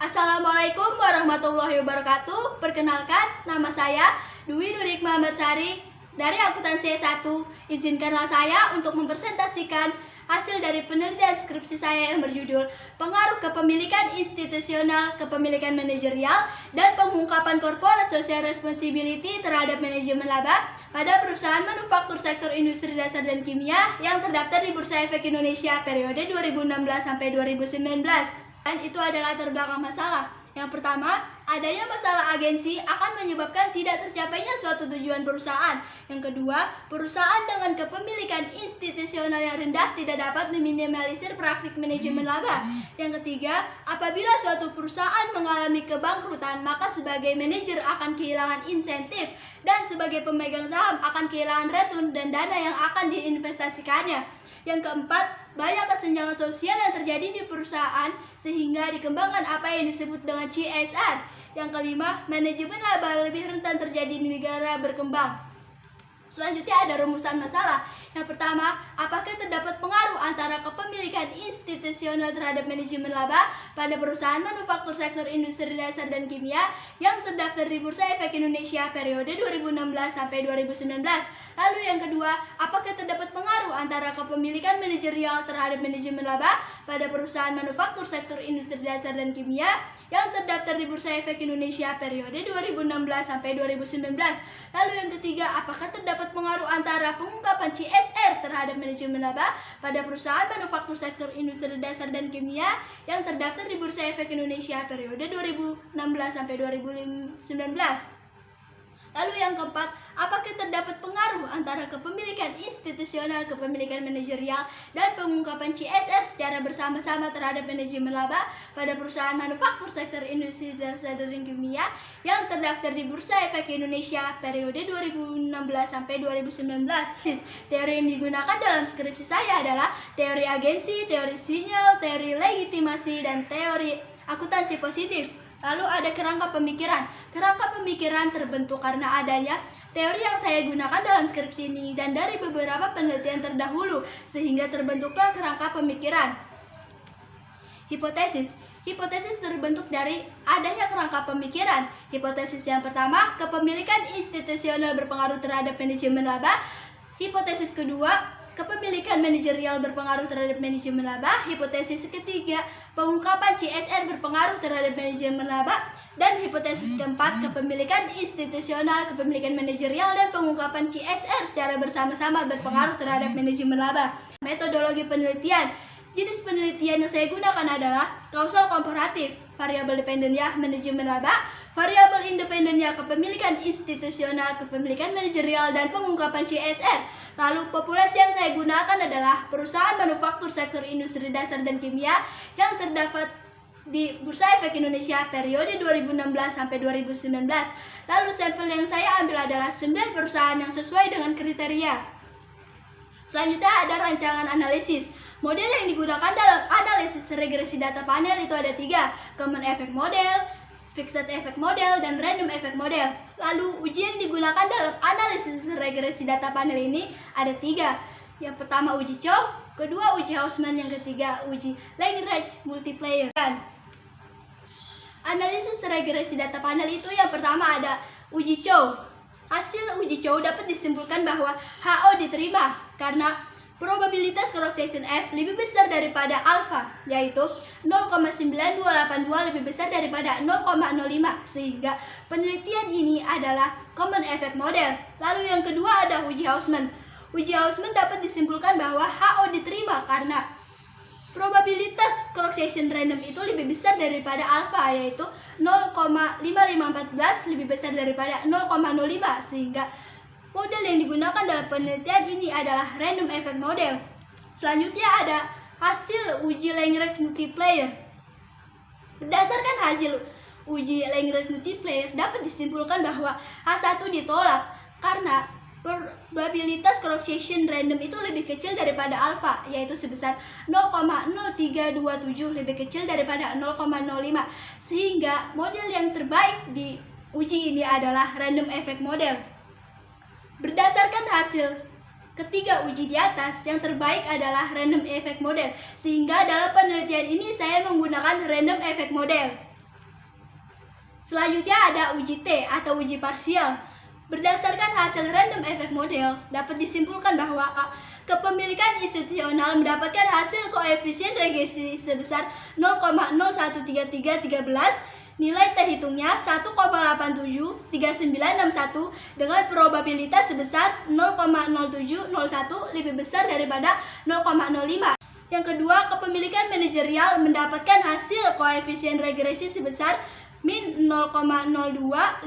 Assalamualaikum warahmatullahi wabarakatuh. Perkenalkan, nama saya Dwi Nurikma Mersari dari akuntansi S1. Izinkanlah saya untuk mempresentasikan hasil dari penelitian skripsi saya yang berjudul Pengaruh Kepemilikan Institusional, Kepemilikan Manajerial, dan Pengungkapan Corporate Social Responsibility terhadap manajemen laba pada perusahaan manufaktur sektor industri dasar dan kimia yang terdaftar di Bursa Efek Indonesia periode 2016 sampai 2019. Dan itu adalah latar belakang masalah. Yang pertama, adanya masalah agensi akan menyebabkan tidak tercapainya suatu tujuan perusahaan. Yang kedua, perusahaan dengan kepemilikan institusional yang rendah tidak dapat meminimalisir praktik manajemen laba. Yang ketiga, apabila suatu perusahaan mengalami kebangkrutan, maka sebagai manajer akan kehilangan insentif dan sebagai pemegang saham akan kehilangan return dan dana yang akan diinvestasikannya. Yang keempat, banyak kesenjangan sosial yang terjadi di perusahaan sehingga dikembangkan apa yang disebut dengan CSR. Yang kelima, manajemen laba lebih rentan terjadi di negara berkembang. Selanjutnya ada rumusan masalah. Yang pertama, apakah terdapat pengaruh antara kepemilikan institusional terhadap manajemen laba pada perusahaan manufaktur sektor industri dasar dan kimia yang terdaftar di Bursa Efek Indonesia periode 2016 sampai 2019. Lalu yang kedua, apakah terdapat pengaruh antara kepemilikan manajerial terhadap manajemen laba pada perusahaan manufaktur sektor industri dasar dan kimia yang terdaftar di Bursa Efek Indonesia periode 2016 sampai 2019. Lalu yang ketiga, apakah terdapat pengaruh antara pengungkapan CSR terhadap manajemen laba pada perusahaan manufaktur sektor industri dasar dan kimia yang terdaftar di Bursa Efek Indonesia periode 2016 sampai 2019. Lalu yang keempat, apakah terdapat pengaruh antara kepemilikan institusional, kepemilikan manajerial, dan pengungkapan CSR secara bersama-sama terhadap manajemen laba pada perusahaan manufaktur sektor industri dasar dan kimia yang terdaftar di Bursa Efek Indonesia periode 2016 sampai 2019. Teori yang digunakan dalam skripsi saya adalah teori agensi, teori sinyal, teori legitimasi, dan teori akuntansi positif. Lalu ada kerangka pemikiran. Kerangka pemikiran terbentuk karena adanya teori yang saya gunakan dalam skripsi ini dan dari beberapa penelitian terdahulu, sehingga terbentuklah kerangka pemikiran. Hipotesis. Hipotesis terbentuk dari adanya kerangka pemikiran. Hipotesis yang pertama, kepemilikan institusional berpengaruh terhadap manajemen laba. Hipotesis kedua, kepemilikan manajerial berpengaruh terhadap manajemen laba. Hipotesis ketiga, pengungkapan CSR berpengaruh terhadap manajemen laba. Dan hipotesis keempat, kepemilikan institusional, kepemilikan manajerial, dan pengungkapan CSR secara bersama-sama berpengaruh terhadap manajemen laba. Metodologi penelitian. Jenis penelitian yang saya gunakan adalah kausal komparatif, variabel dependennya manajemen laba, variabel independennya kepemilikan institusional, kepemilikan manajerial, dan pengungkapan CSR. Lalu populasi yang saya gunakan adalah perusahaan manufaktur sektor industri dasar dan kimia yang terdapat di Bursa Efek Indonesia periode 2016 sampai 2019. Lalu sampel yang saya ambil adalah 9 perusahaan yang sesuai dengan kriteria. Selanjutnya ada rancangan analisis. Model yang digunakan dalam analisis regresi data panel itu ada 3, Common Effect Model, Fixed Effect Model, dan Random Effect Model. Lalu uji yang digunakan dalam analisis regresi data panel ini ada 3. Yang pertama uji Chow, kedua uji Hausman, yang ketiga uji Lagrange multiplier. Analisis regresi data panel itu yang pertama ada uji Chow. Hasil uji Chow dapat disimpulkan bahwa HO diterima karena probabilitas cross section F lebih besar daripada alfa, yaitu 0,9282 lebih besar daripada 0,05, sehingga penelitian ini adalah Common Effect Model. Lalu yang kedua ada uji Hausman. Uji Hausman dapat disimpulkan bahwa HO diterima karena probabilitas cross section random itu lebih besar daripada alfa, yaitu 0,5514 lebih besar daripada 0,05, sehingga model yang digunakan dalam penelitian ini adalah Random Effect Model. Selanjutnya ada hasil uji Lagrange multiplier. Berdasarkan hasil uji Lagrange multiplier dapat disimpulkan bahwa H1 ditolak karena probabilitas cross section random itu lebih kecil daripada alfa, yaitu sebesar 0,0327 lebih kecil daripada 0,05, sehingga model yang terbaik di uji ini adalah Random Effect Model. Berdasarkan hasil ketiga uji di atas, yang terbaik adalah Random Effect Model, sehingga dalam penelitian ini saya menggunakan Random Effect Model. Selanjutnya ada uji T atau uji parsial. Berdasarkan hasil random effect model, dapat disimpulkan bahwa kepemilikan institusional mendapatkan hasil koefisien regresi sebesar 0,013313, nilai T hitungnya 1,873961 dengan probabilitas sebesar 0,0701 lebih besar daripada 0,05. Yang kedua, kepemilikan manajerial mendapatkan hasil koefisien regresi sebesar min 0,025814,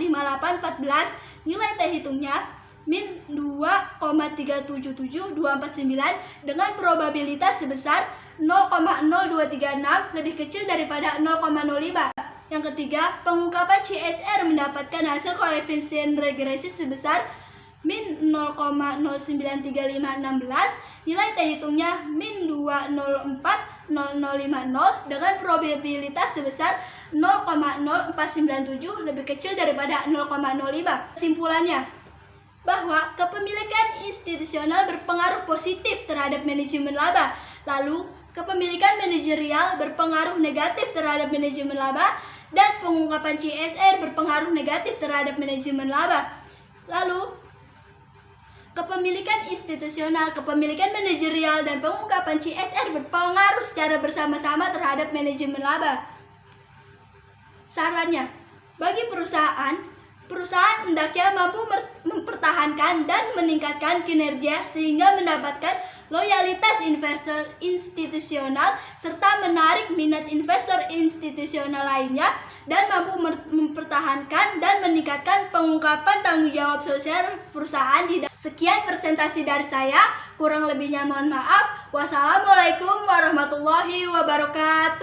nilai T hitungnya min 2,377249 dengan probabilitas sebesar 0,0236 lebih kecil daripada 0,05. Yang ketiga, pengungkapan CSR mendapatkan hasil koefisien regresi sebesar min 0,093516, nilai T hitungnya min 2040050 dengan probabilitas sebesar 0,0497 lebih kecil daripada 0,05. Kesimpulannya, bahwa kepemilikan institusional berpengaruh positif terhadap manajemen laba, lalu kepemilikan manajerial berpengaruh negatif terhadap manajemen laba, dan pengungkapan CSR berpengaruh negatif terhadap manajemen laba. Lalu kepemilikan institusional, kepemilikan manajerial, dan pengungkapan CSR berpengaruh secara bersama-sama terhadap manajemen laba. Sarannya, bagi perusahaan hendaknya mampu mempertahankan dan meningkatkan kinerja sehingga mendapatkan loyalitas investor institusional serta menarik minat investor institusional lainnya, dan mampu mempertahankan dan meningkatkan pengungkapan tanggung jawab sosial perusahaan. Sekian presentasi dari saya, kurang lebihnya mohon maaf. Wassalamualaikum warahmatullahi wabarakatuh.